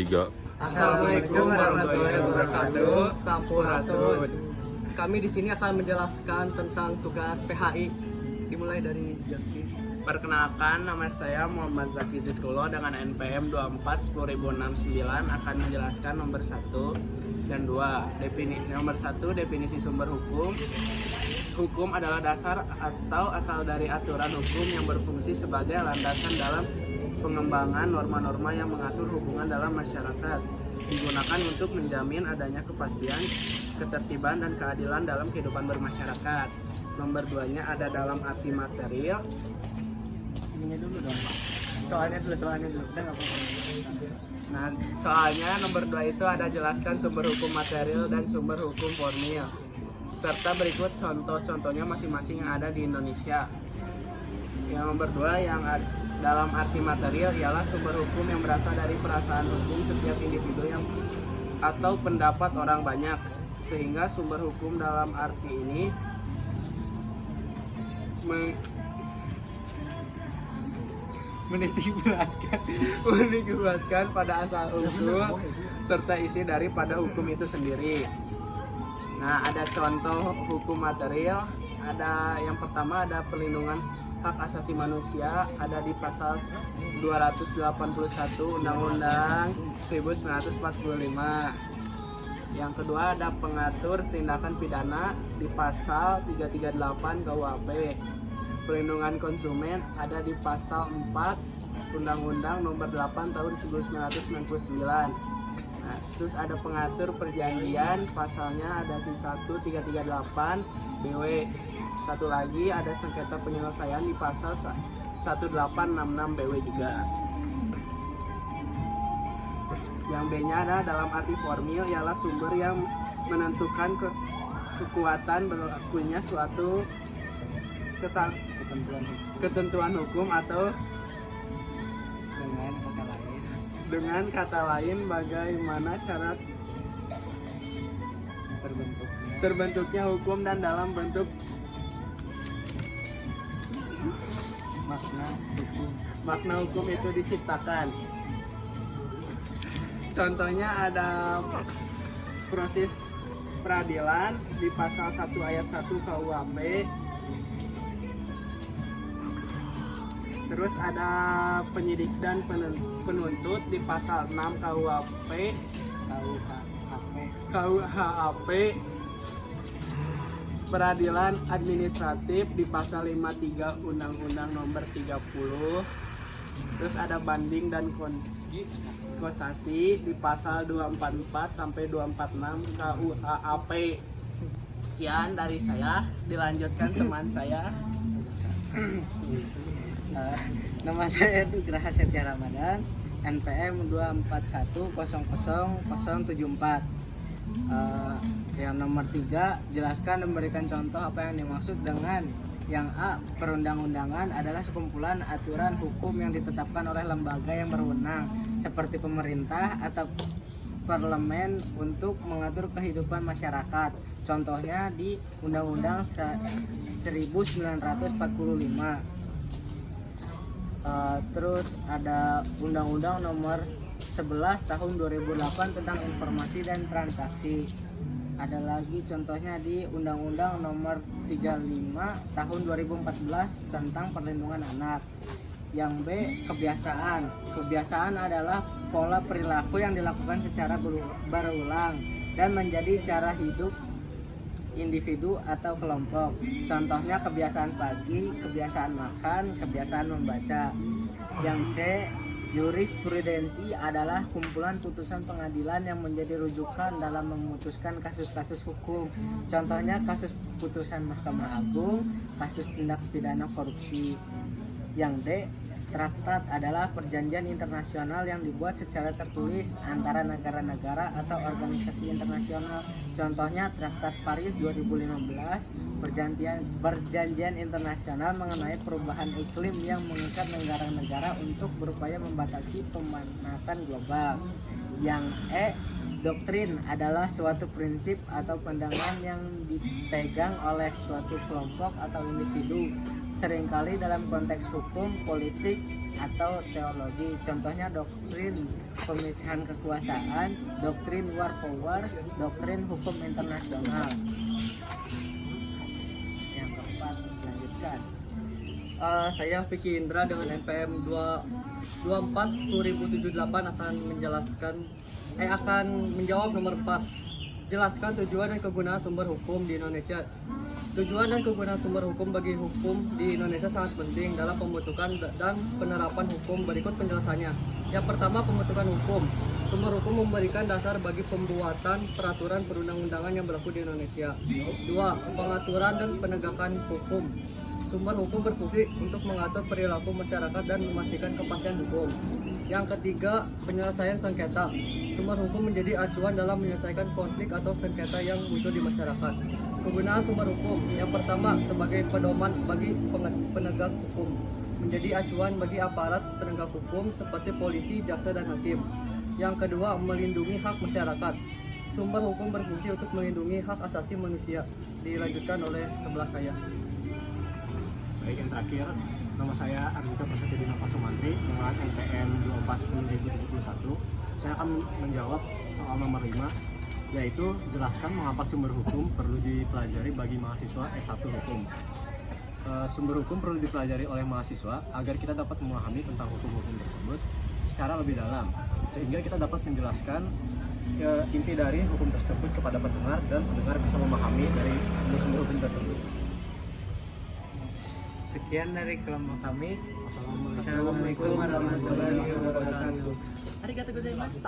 Tiga. Assalamualaikum warahmatullahi wabarakatuh. Sampurasun. Kami di sini akan menjelaskan tentang tugas PHI. Dimulai dari Jaki. Perkenalkan, nama saya Muhammad Zaki Zikrullah dengan NPM 24 10069 akan menjelaskan nomor 1 dan 2. Nomor 1, definisi sumber hukum. Hukum adalah dasar atau asal dari aturan hukum yang berfungsi sebagai landasan dalam pengembangan norma-norma yang mengatur hubungan dalam masyarakat. Digunakan untuk menjamin adanya kepastian, ketertiban, dan keadilan dalam kehidupan bermasyarakat. Nomor 2-nya ada dalam arti material. Ini dulu dong, Pak. Soalnya dulu. Udah nggak apa-apa. Nah, soalnya nomor 2 itu ada jelaskan sumber hukum material dan sumber hukum formil, serta berikut contoh-contohnya masing-masing yang ada di Indonesia. Yang nomor 2 yang dalam arti material ialah sumber hukum yang berasal dari perasaan hukum setiap individu yang atau pendapat orang banyak, sehingga sumber hukum dalam arti ini menitikberatkan pada asal usul serta isi daripada hukum itu sendiri. Nah, ada contoh hukum material. Ada yang pertama ada perlindungan hak asasi manusia, ada di pasal 281 Undang-Undang 1945. Yang kedua ada pengatur tindakan pidana di pasal 338 KUHP. Perlindungan konsumen ada di pasal 4 Undang-Undang Nomor 8 Tahun 1999. Nah, terus ada pengatur perjanjian, pasalnya ada di 1338 BW. Satu lagi ada sengketa penyelesaian di pasal 1866 BW juga. Yang B-nya ada dalam arti formil ialah sumber yang menentukan kekuatan berlakunya suatu ketentuan hukum atau dengan kata lain bagaimana cara terbentuknya hukum dan dalam bentuk makna hukum itu diciptakan. Contohnya ada proses peradilan di pasal 1 ayat 1 KUHP. Terus ada penyidik dan penuntut di pasal 6 KUHP. Peradilan administratif di pasal 53 Undang-Undang Nomor 30. Terus ada banding dan kasasi di pasal 244 sampai 246 KUHP. Sekian dari saya, dilanjutkan teman saya. Nama saya Nugraha Setia Ramadan, NPM 24100074. Yang nomor 3, jelaskan dan berikan contoh apa yang dimaksud dengan yang A. Perundang-undangan adalah sekumpulan aturan hukum yang ditetapkan oleh lembaga yang berwenang seperti pemerintah atau parlemen untuk mengatur kehidupan masyarakat. Contohnya di Undang-Undang 1945. Terus ada Undang-Undang Nomor 11 Tahun 2008 tentang informasi dan transaksi. Ada lagi contohnya di Undang-Undang Nomor 35 Tahun 2014 tentang perlindungan anak. Yang B, kebiasaan. Kebiasaan adalah pola perilaku yang dilakukan secara berulang dan menjadi cara hidup individu atau kelompok. Contohnya kebiasaan pagi, kebiasaan makan, kebiasaan membaca. Yang C, jurisprudensi adalah kumpulan putusan pengadilan yang menjadi rujukan dalam memutuskan kasus-kasus hukum. Contohnya kasus putusan Mahkamah Agung, kasus tindak pidana korupsi. Yang D, traktat adalah perjanjian internasional yang dibuat secara tertulis antara negara-negara atau organisasi internasional. Contohnya Traktat Paris 2015, perjanjian internasional mengenai perubahan iklim yang mengikat negara-negara untuk berupaya membatasi pemanasan global. Yang E, doktrin adalah suatu prinsip atau pandangan yang dipegang oleh suatu kelompok atau individu, seringkali dalam konteks hukum, politik, atau teologi. Contohnya doktrin pemisahan kekuasaan, doktrin war power, doktrin hukum internasional. Yang keempat, lanjutkan. Saya Vicky Indra dengan NPM 24/10.078 akan menjawab nomor 4. Jelaskan tujuan dan kegunaan sumber hukum di Indonesia. Tujuan dan kegunaan sumber hukum bagi hukum di Indonesia sangat penting dalam pembentukan dan penerapan hukum. Berikut penjelasannya. Yang pertama, pembentukan hukum. Sumber hukum memberikan dasar bagi pembuatan peraturan perundang-undangan yang berlaku di Indonesia. 2. Pengaturan dan penegakan hukum. Sumber hukum berfungsi untuk mengatur perilaku masyarakat dan memastikan kepastian hukum. Yang ketiga, penyelesaian sengketa. Sumber hukum menjadi acuan dalam menyelesaikan konflik atau sengketa yang muncul di masyarakat. Kegunaan sumber hukum. Yang pertama, sebagai pedoman bagi penegak hukum. Menjadi acuan bagi aparat penegak hukum seperti polisi, jaksa, dan hakim. Yang kedua, melindungi hak masyarakat. Sumber hukum berfungsi untuk melindungi hak asasi manusia. Dilanjutkan oleh sebelah saya. Baik, yang terakhir, nama saya Arjika Prasetyo Dinova Sumantri dengan NPM 24/10.071. Saya akan menjawab soal nomor 5, yaitu jelaskan mengapa sumber hukum perlu dipelajari bagi mahasiswa S1 hukum. Sumber hukum perlu dipelajari oleh mahasiswa agar kita dapat memahami tentang hukum-hukum tersebut secara lebih dalam, sehingga kita dapat menjelaskan inti dari hukum tersebut kepada pendengar dan pendengar bisa memahami dari sumber hukum tersebut. Sekian dari kelompok kami. Wassalamualaikum Assalamualaikum warahmatullahi wabarakatuh. Arigatou gozaimasu.